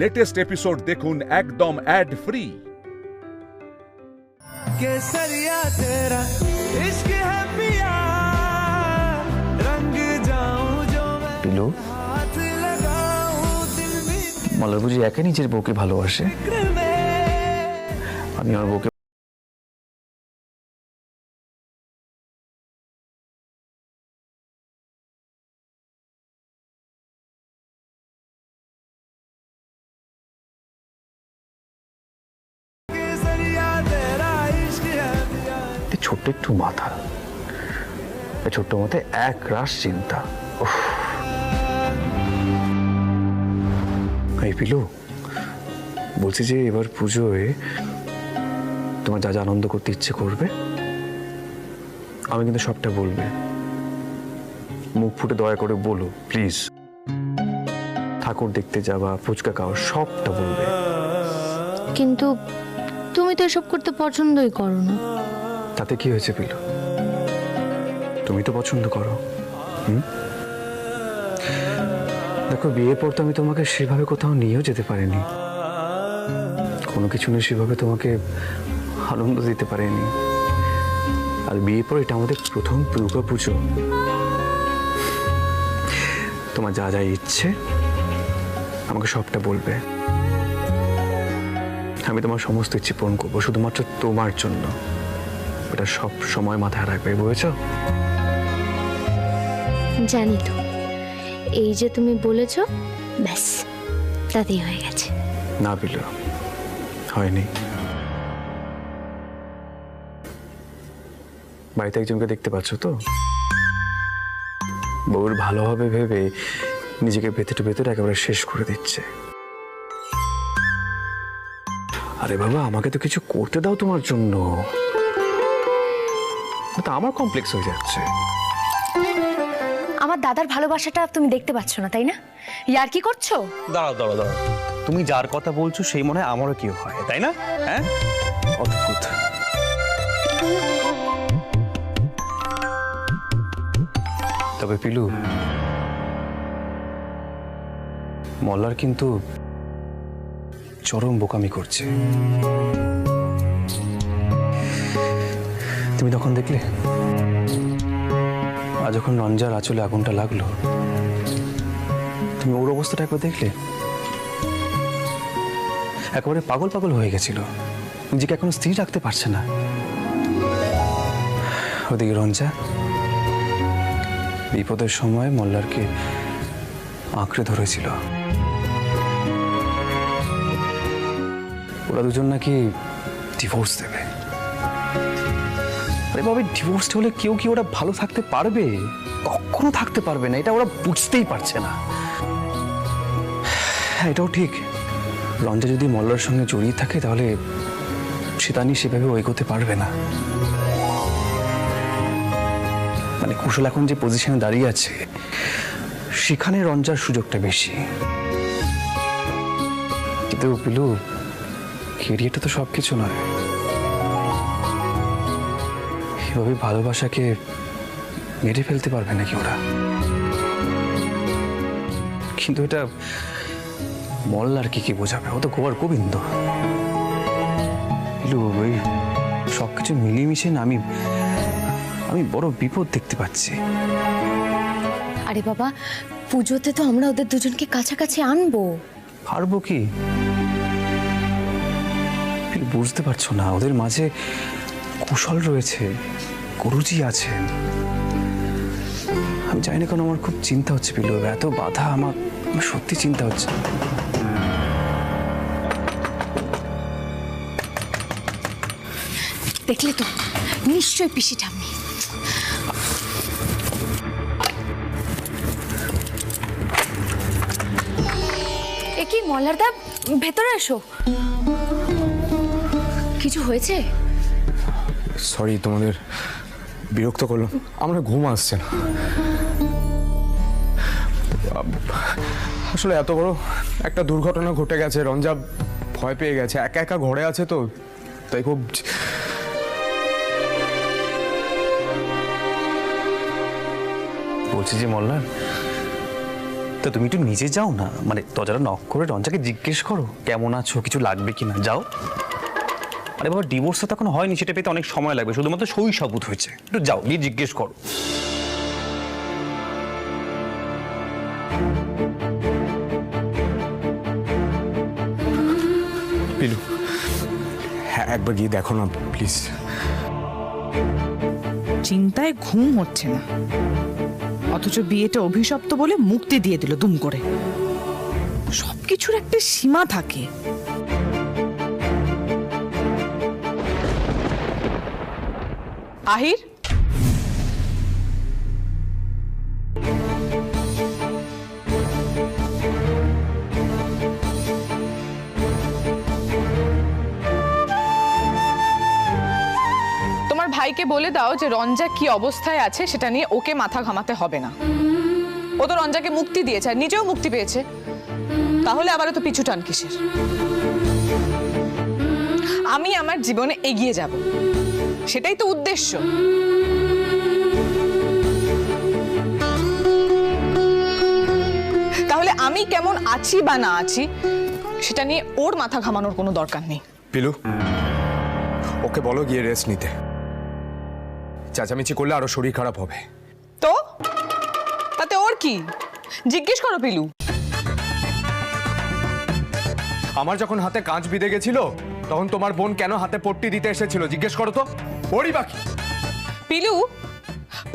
Latest episode দেখুন একদম add free. केसरिया तेरा इश्क है पिया रंग जाऊं जो मैं পিলু हाथ लगाऊं दिल में মালা বুঝি একা নিজের বউকে ভালোবাসে? फिक्र में আমি আমার বউকে केसरिया तेरा इश्क है पिया ছোট্ট একটু মাথা, এই ছোট্ট মাথায় এক রাশ চিন্তা। উফ। এই পিলু, বলছি যে এবার পুজোয় তোমার যা যা আনন্দ করতে ইচ্ছে করবে আমি কিন্তু সবটা বলবে, মুখ ফুটে দয়া করে বলো প্লিজ। ঠাকুর দেখতে যাবা, ফুচকা খাওয়া, সবটা বলবে। কিন্তু তুমি তো এসব করতে পছন্দই করো না। তাতে কি হয়েছে পিলু? তুমি তো পছন্দ করো। দেখো, বিয়ের পর তো আমি তোমাকে সেভাবে কোথাও নিয়েও যেতে পারিনি, কোনো কিছু নিয়ে সেভাবে তোমাকে আনন্দ দিতে পারিনি। আর বিয়ের পর এটা আমাদের প্রথম দুর্গা পুজো। তোমার যা যা ইচ্ছে আমাকে সবটা বলবে, আমি তোমার সমস্ত ইচ্ছে পূরণ করবো শুধুমাত্র তোমার জন্য। এটা সব সময় মাথায় রাখবে, বুঝেছো? জানি তো, এই যে তুমি বলেছো ব্যাস তাতেই হয়ে গেছে। না পিলু, হয়নি। বাড়িতে একজনকে দেখতে পাচ্ছ তো, বউর ভালো হবে ভেবে নিজেকে ভেতরে ভেতরে একেবারে শেষ করে দিচ্ছে। আরে বাবা, আমাকে তো কিছু করতে দাও তোমার জন্য, তো আমার কমপ্লেক্স হয়ে যাচ্ছে। আমার দাদার ভালোবাসাটা তুমি দেখতে পাচ্ছ না, তাই না? ইয়ার কি করছো? দাঁড়াও দাঁড়াও দাঁড়াও, তুমি যার কথা বলছো সেই মনে হয় আমারও কেউ হয়, তাই না? হ্যাঁ, অদ্ভুত। তবে পিলু, মল্লার কিন্তু চরম বোকামি করছে। তুমি তখন দেখলে, আর যখন রঞ্জার আঁচলে আগুনটা লাগলো, তুমি ওর অবস্থাটা একবার দেখলে? একেবারে পাগল পাগল হয়ে গেছিল, নিজেকে এখন স্থির রাখতে পারছে না। ওদিকে রঞ্জা বিপদের সময় মল্লারকে আঁকড়ে ধরেছিল। ওরা দুজন নাকি ডিভোর্স দেবে। আরে বাবা, ডিভোর্সড হলে কেউ কি ওরা ভালো থাকতে পারবে? কখনো থাকতে পারবে না, এটা ওরা বুঝতেই পারছে না। হ্যাঁ, এটাও ঠিক, রঞ্জা যদি মল্লার সঙ্গে জড়িয়ে থাকে তাহলে শীতানি সেভাবে এগোতে পারবে না। মানে কুশল এখন যে পজিশনে দাঁড়িয়ে আছে সেখানে রঞ্জার সুযোগটা বেশি। কিন্তু পিলু, কেরিয়ারটা তো সবকিছু নয়। এভাবে ভালোবাসাকে মেরে ফেলতে পারবে নাকি ওরা? কিন্তু এটা মল্লার কি বোঝাবে? ও তো গোয়ার গোবিন্দ। পিলু, ওই সবকিছু মিলিয়ে মিশিয়ে না আমি বড় বিপদ দেখতে পাচ্ছি। আরে বাবা, পুজোতে তো আমরা ওদের দুজনকে কাছাকাছি আনবো। পারবো কি? বুঝতে পারছো না, ওদের মাঝে কুশল রয়েছে, গুরুজি আছেন। আমি জানি না কেন আমার খুব চিন্তা হচ্ছে পিলু, এত বাধা, আমার সত্যি চিন্তা হচ্ছে। দেখলে তো, নিশ্চয়ই পিসি ঠাম্মি। এ কি মল্লারদা, ভেতরে এসো। কিছু হয়েছে? সরি তোমাদের বিরক্ত করলাম, আমার ঘুম আসছে না। আসলে এত বড় একটা দুর্ঘটনা ঘটে গেছে, রঞ্জা ভয় পেয়ে গেছে, একা একা ঘরে আছে তো, তাই খুব বলছি যে মল্লার, তো তুমি একটু নিজে যাও না, মানে দরজাটা নক করে রঞ্জাকে জিজ্ঞেস করো কেমন আছো, কিছু লাগবে কিনা, যাও। আরে বাবা, ডিভোর্স তো এখন হয়নি, সেটা পেতে অনেক সময় লাগবে, শুধুমাত্র সই সাবুত হয়েছে। একটু যাও, গিয়ে জিজ্ঞেস করো। পিলু, হ্যাঁ একবার গিয়ে দেখো না প্লিজ। চিন্তায় ঘুম হচ্ছে না, অথচ বিয়েটা অভিশপ্ত বলে মুক্তি দিয়ে দিল দুম করে। সবকিছুর একটা সীমা থাকে। আহির, তোমার ভাইকে বলে দাও যে রঞ্জা কি অবস্থায় আছে সেটা নিয়ে ওকে মাথা ঘামাতে হবে না। ও তো রঞ্জাকে মুক্তি দিয়েছে আর নিজেও মুক্তি পেয়েছে, তাহলে আবার তো পিছু টান কিসের? আমি আমার জীবনে এগিয়ে যাব, সেটাই তো উদ্দেশ্য। তাহলে আমি কেমন আছি বা না আছি সেটা নিয়ে ওর মাথা ঘামানোর কোনো দরকার নেই। পিলু, ওকে বলো গিয়ে রেস্ট নিতে। চেঁচামেচি করলে আরো শরীর খারাপ হবে। তো তাতে ওর কি? জিজ্ঞেস করো পিলু। আমার যখন হাতে কাঁচ বিঁধে গেছিল তখন তোমার বোন কেন হাতে পট্টি দিতে এসেছিল জিজ্ঞেস করো তো। ওরই বাকি। পিলু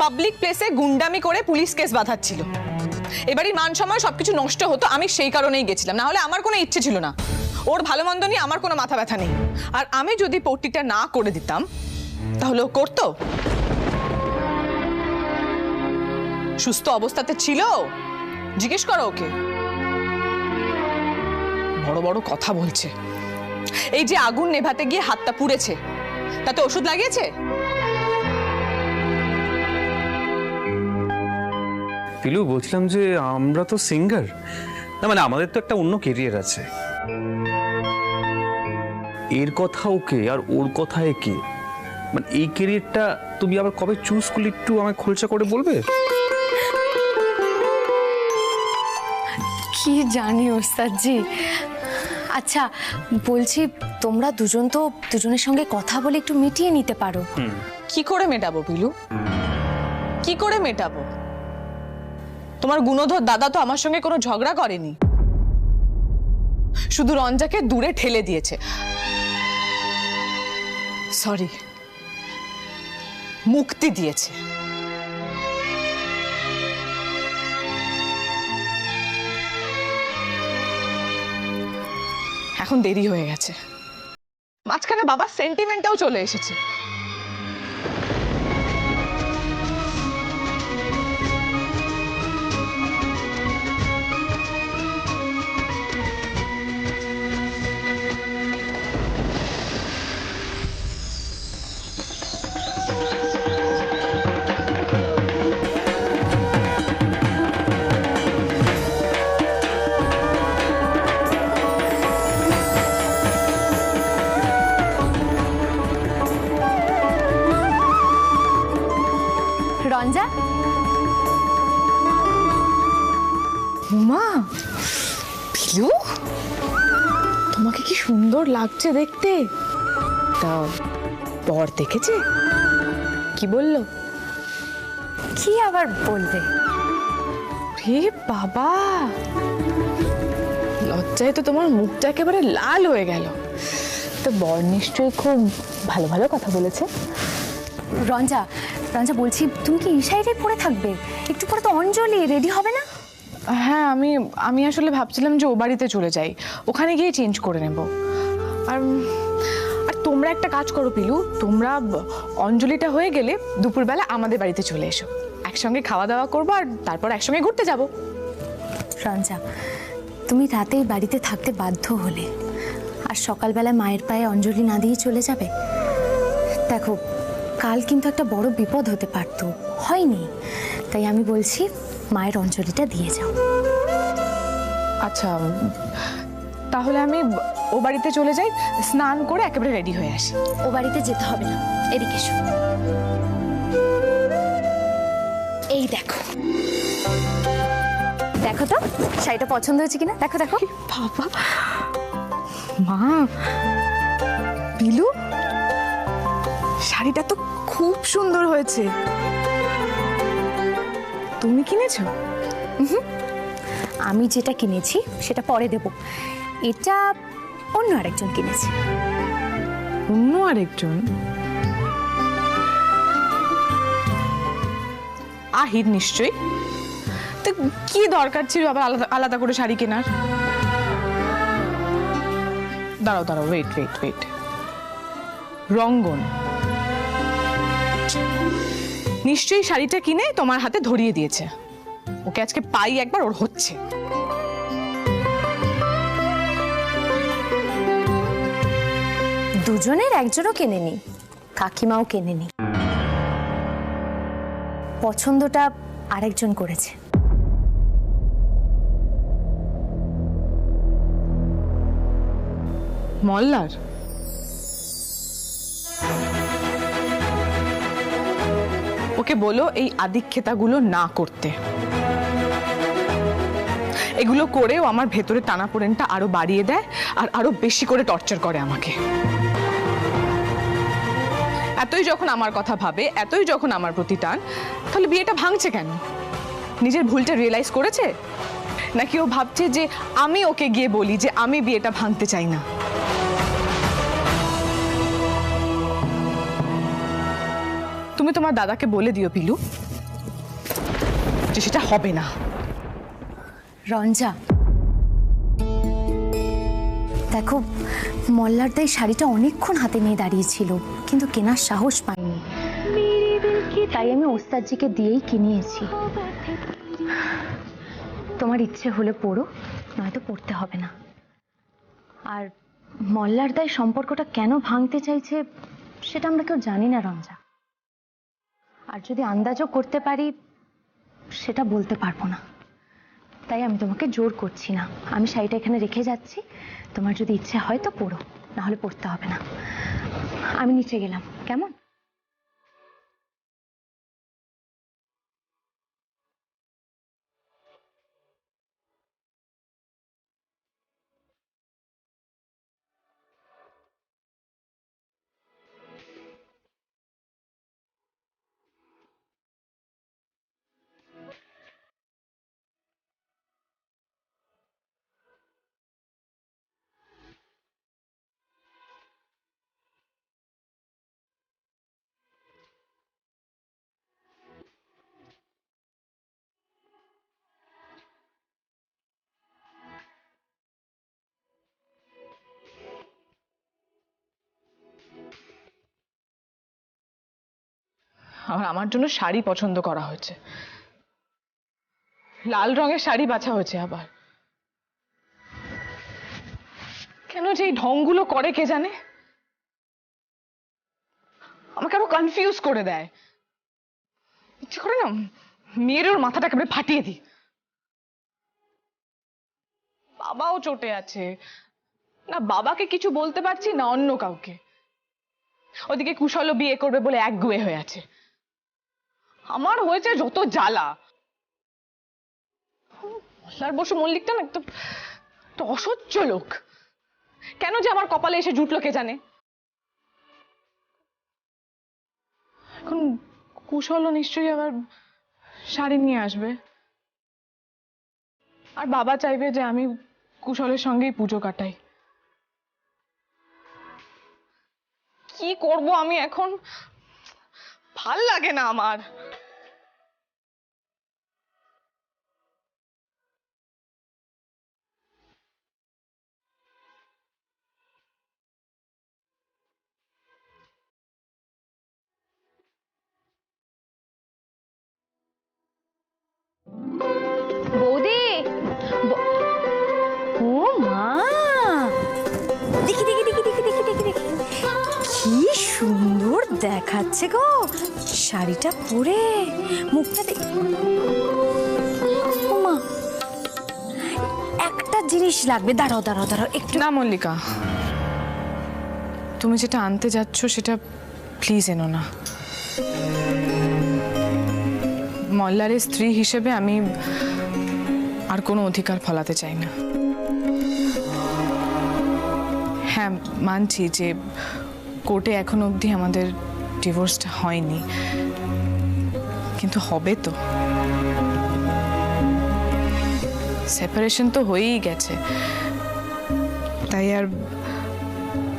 পাবলিক প্লেসে গুন্ডামি করে পুলিশ কেস বাঁধাচ্ছিল, এবারই মান সম্মান সবকিছু নষ্ট হতো, আমি সেই কারণেই গেছিলাম, না হলে আমার কোনো ইচ্ছে ছিল না। ওর ভালো মন্দ নিয়ে আমার কোনো মাথা ব্যথা নেই। আর আমি যদি পট্টিটা না করে দিতাম তাহলে ও করতো? সুস্থ অবস্থাতে ছিল, জিজ্ঞেস করো ওকে। বড় বড় কথা বলছে। এই যে আগুন নেভাতে গিয়ে হাতটা পুড়েছে, তাতে ওষুধ লাগিয়েছে? পিলু, বলছিলাম যে আমরা তো সিঙ্গার, না মানে আমাদের তো একটা অন্য কেরিয়ার আছে। এর কথা ওকে আর ওর কথা একে, মানে এই কেরিয়ারটা তুমি আবার কবে চুজ করলে একটু আমায় খোলসা করে বলবে? কি জানি ওস্তাদজি। আচ্ছা বলছি, তোমরা দুজন তো দুজনের সঙ্গে কথা বলে একটু মিটিয়ে নিতে পারো। কি করে মেটাবো পিলু, কি করে মেটাবো? তোমার গুণধর দাদা তো আমার সঙ্গে কোনো ঝগড়া করেনি, শুধু রঞ্জাকে দূরে ঠেলে দিয়েছে। সরি, মুক্তি দিয়েছে। এখন দেরি হয়ে গেছে, মাঝখানে বাবার সেন্টিমেন্টটাও চলে এসেছে। রঞ্জা, মা, পিলু তোমাকে কি সুন্দর লাগছে দেখতে। তা বর দেখেছে, কি বললো? কি আবার বলবে? হে বাবা, লজ্জায় তো তোমার মুখটা একেবারে লাল হয়ে গেল। তো বর নিশ্চয়ই খুব ভালো ভালো কথা বলেছে। রঞ্জা, রঞ্জা বলছি, তুমি কি এই সাইডে পড়ে থাকবে? একটু পরে তো অঞ্জলি রেডি হবে না? হ্যাঁ, আমি আসলে ভাবছিলাম যে ও বাড়িতে চলে যাই, ওখানে গিয়ে চেঞ্জ করে নেব। আর আর তোমরা একটা কাজ করো পিলু, তোমরা অঞ্জলিটা হয়ে গেলে দুপুরবেলা আমাদের বাড়িতে চলে এসো, একসঙ্গে খাওয়া দাওয়া করবো আর তারপর একসঙ্গে ঘুরতে যাব। রঞ্জা, তুমি রাতেই বাড়িতে থাকতে বাধ্য হলে আর সকালবেলা মায়ের পায়ে অঞ্জলি না দিয়ে চলে যাবে? দেখো, কাল কিন্তু একটা বড় বিপদ হতে পারত, হয়নি। তাই আমি বলছি মায়ের অঞ্জলিটা দিয়ে যাও। আচ্ছা, তাহলে আমি ও বাড়িতে চলে যাই, স্নান করে একেবারে রেডি হয়ে আসি। ও বাড়িতে যেতে হবে না, এদিকে এসো। এই দেখো, দেখো দেখো তো শাড়িটা পছন্দ হয়েছে কিনা, দেখো দেখো। বাবা, মা, পিলু, শাড়িটা তো খুব সুন্দর হয়েছে। তুমি কিনেছো? আমি যেটা কিনেছি সেটা পরে দেব, এটা অন্য আরেকজন কিনেছে। অন্য আরেকজন? আহির নিশ্চয়ই। তো কি দরকার ছিল আবার আলাদা আলাদা করে শাড়ি কেনার? দাঁড়াও দাঁড়াও, ওয়েট ওয়েট ওয়েট। রঙ্গন নিশ্চয়ই শাড়িটা কিনে তোমার হাতে ধরিয়ে দিয়েছে। ওকে আজকে পাই একবার, ওর হচ্ছে। দুজনের একজনও কেনেনি, কাকিমাও কেনেনি, পছন্দটা আরেকজন করেছে। মল্লার? ওকে বলো এই আদিক্ষেতাগুলো না করতে। এগুলো করেও আমার ভেতরে টানাপোড়েনটা আরো বাড়িয়ে দেয় আর আরো বেশি করে টর্চার করে আমাকে। এতই যখন আমার কথা ভাবে, এতই যখন আমার প্রতি টান, তাহলে বিয়েটা ভাঙছে কেন? নিজের ভুলটা রিয়েলাইজ করেছে, নাকি ও ভাবছে যে আমি ওকে গিয়ে বলি যে আমি বিয়েটা ভাঙতে চাই না? তুমি তোমার দাদাকে বলে দিও পিলু যে সেটা হবে না। রঞ্জা, দেখো মল্লার দাই শাড়িটা অনেকক্ষণ হাতে নিয়ে দাঁড়িয়েছিল, কিন্তু কেনার সাহস পাইনি, তাই আমি ওস্তাদজিকে দিয়েই কিনিয়েছি। তোমার ইচ্ছে হলে পড়ো, নয়তো পড়তে হবে না। আর মল্লার দাই সম্পর্কটা কেন ভাঙতে চাইছে সেটা আমরা কেউ জানি না রঞ্জা, আর যদি আন্দাজও করতে পারি সেটা বলতে পারবো না। তাই আমি তোমাকে জোর করছি না, আমি শাড়িটা এখানে রেখে যাচ্ছি, তোমার যদি ইচ্ছে হয় তো পড়ো, না হলে পড়তে হবে না। আমি নিচে গেলাম, কেমন? আমার জন্য শাড়ি পছন্দ করা হয়েছে, লাল রঙের শাড়ি বাছা হয়েছে। আবার কেন যে এই ঢংগুলো করে কে জানে, আমাকে আরো কনফিউজ করে দেয়। ইচ্ছে করে না মেয়ের ওর মাথাটা একেবারে ফাটিয়ে দিই। বাবাও চটে আছে, না বাবাকে কিছু বলতে পারছি না অন্য কাউকে। ওদিকে কুশলও বিয়ে করবে বলে একগুয়ে হয়ে আছে। আমার হয়েছে যত জ্বালা। মল্লার বসু মল্লিকটা না একদম অসহ্য লোক। কেন যে আমার কপালে এসে জুটলো কে জানে। এখন কুশলও নিশ্চয়ই আবার শাড়ি নিয়ে আসবে, আর বাবা চাইবে যে আমি কুশলের সঙ্গেই পুজো কাটাই। কি করব আমি এখন, ভাল লাগে না আমার। বৌদি, ও মা, দেখি দেখি দেখি দেখি দেখি দেখি দেখি কি সুন্দর দেখাচ্ছে গো শাড়িটা পরে, মুখটা দেখি। ও মা, একটা জিনিস লাগবে, দাঁড়াও দাঁড়াও দাঁড়াও একটু। না মল্লিকা, তুমি যেটা আনতে যাচ্ছ সেটা প্লিজ এনো না। মল্লারের স্ত্রী হিসেবে আমি আর কোনো অধিকার ফলাতে চাই না। হ্যাঁ, মানছি যে কোর্টে এখনো অবধি আমাদের ডিভোর্সটা হয়নি, কিন্তু হবে তো। সেপারেশন তো হয়েই গেছে, তাই আর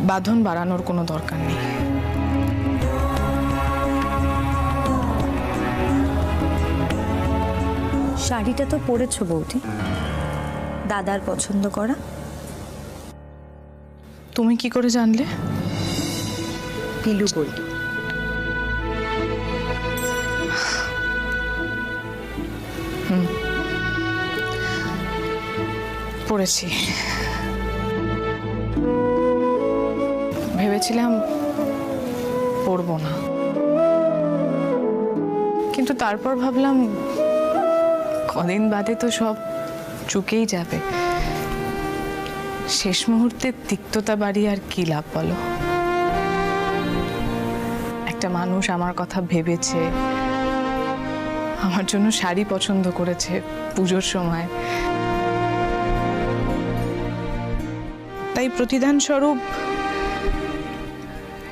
বাঁধন বাড়ানোর কোনো দরকার নেই। শাড়িটা তো পরেছো বৌদি, দাদার পছন্দ করা। তুমি কি করে জানলে? পিলু বই। পড়েছি। ভেবেছিলাম পড়বো না, কিন্তু তারপর ভাবলাম কদিন বাদে তো সব চুকেই যাবে। শেষ মুহূর্তে তিক্ততা বাড়িয়ে আর কি লাভ বলো? একটা মানুষ আমার কথা ভেবেছে, আমার জন্য শাড়ি পছন্দ করেছে পুজোর সময়, তাই প্রতিদান স্বরূপ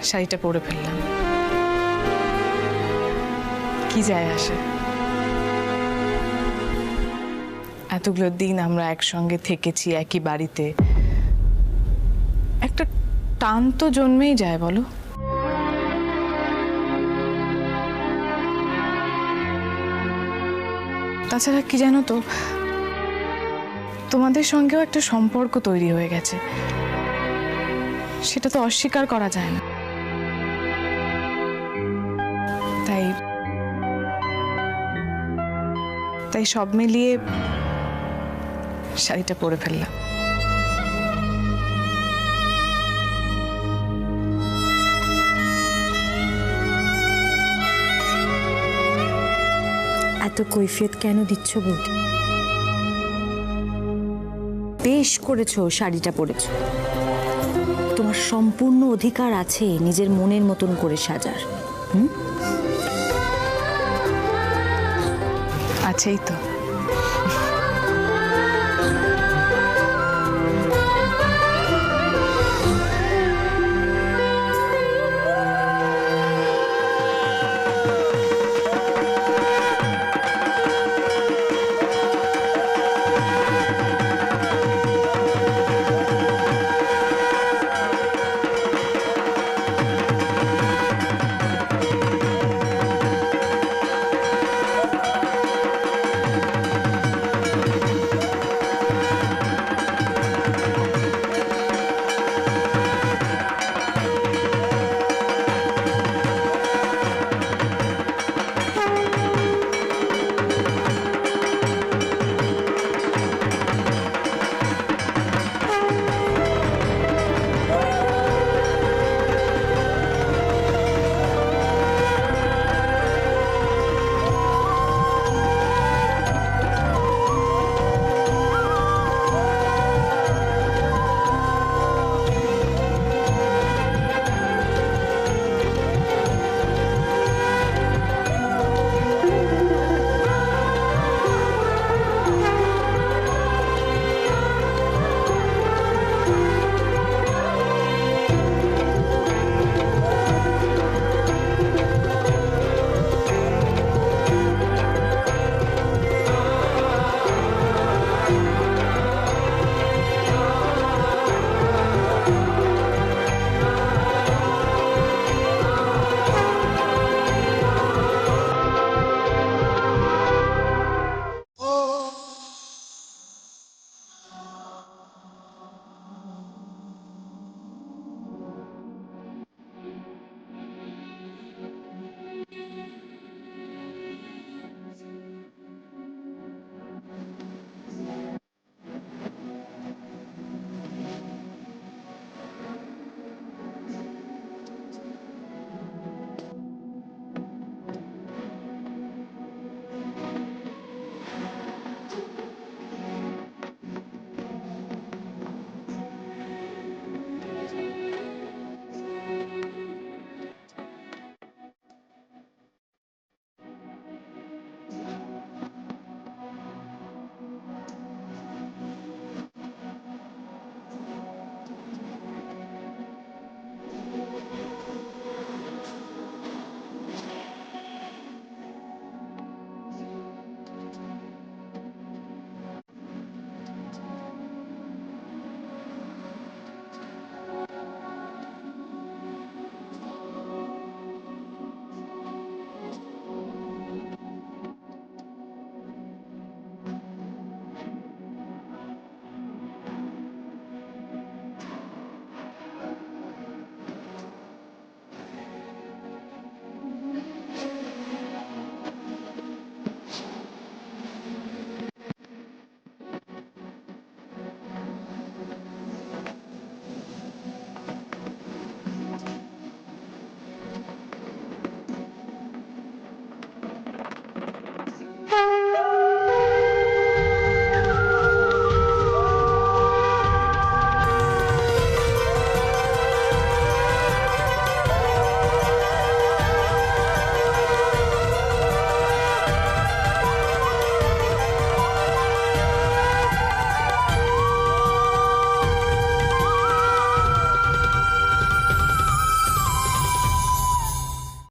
শাড়িটা পরে ফেললাম। কি যায় আসে? এতগুলো দিন আমরা একসঙ্গে থেকেছি একই বাড়িতে, একটা টান তো জন্মেই যায় বলো। তাছাড়া কি জানো তো, তোমাদের সঙ্গেও একটা সম্পর্ক তৈরি হয়ে গেছে, সেটা তো অস্বীকার করা যায় না। তাই সব মিলিয়ে শাড়িটা পরে ফেললাম। এত কৈফিয়ত কেন দিচ্ছ বৌদি? বেশ করেছো শাড়িটা পরেছো, তোমার সম্পূর্ণ অধিকার আছে নিজের মনের মতন করে সাজার। আছেই তো।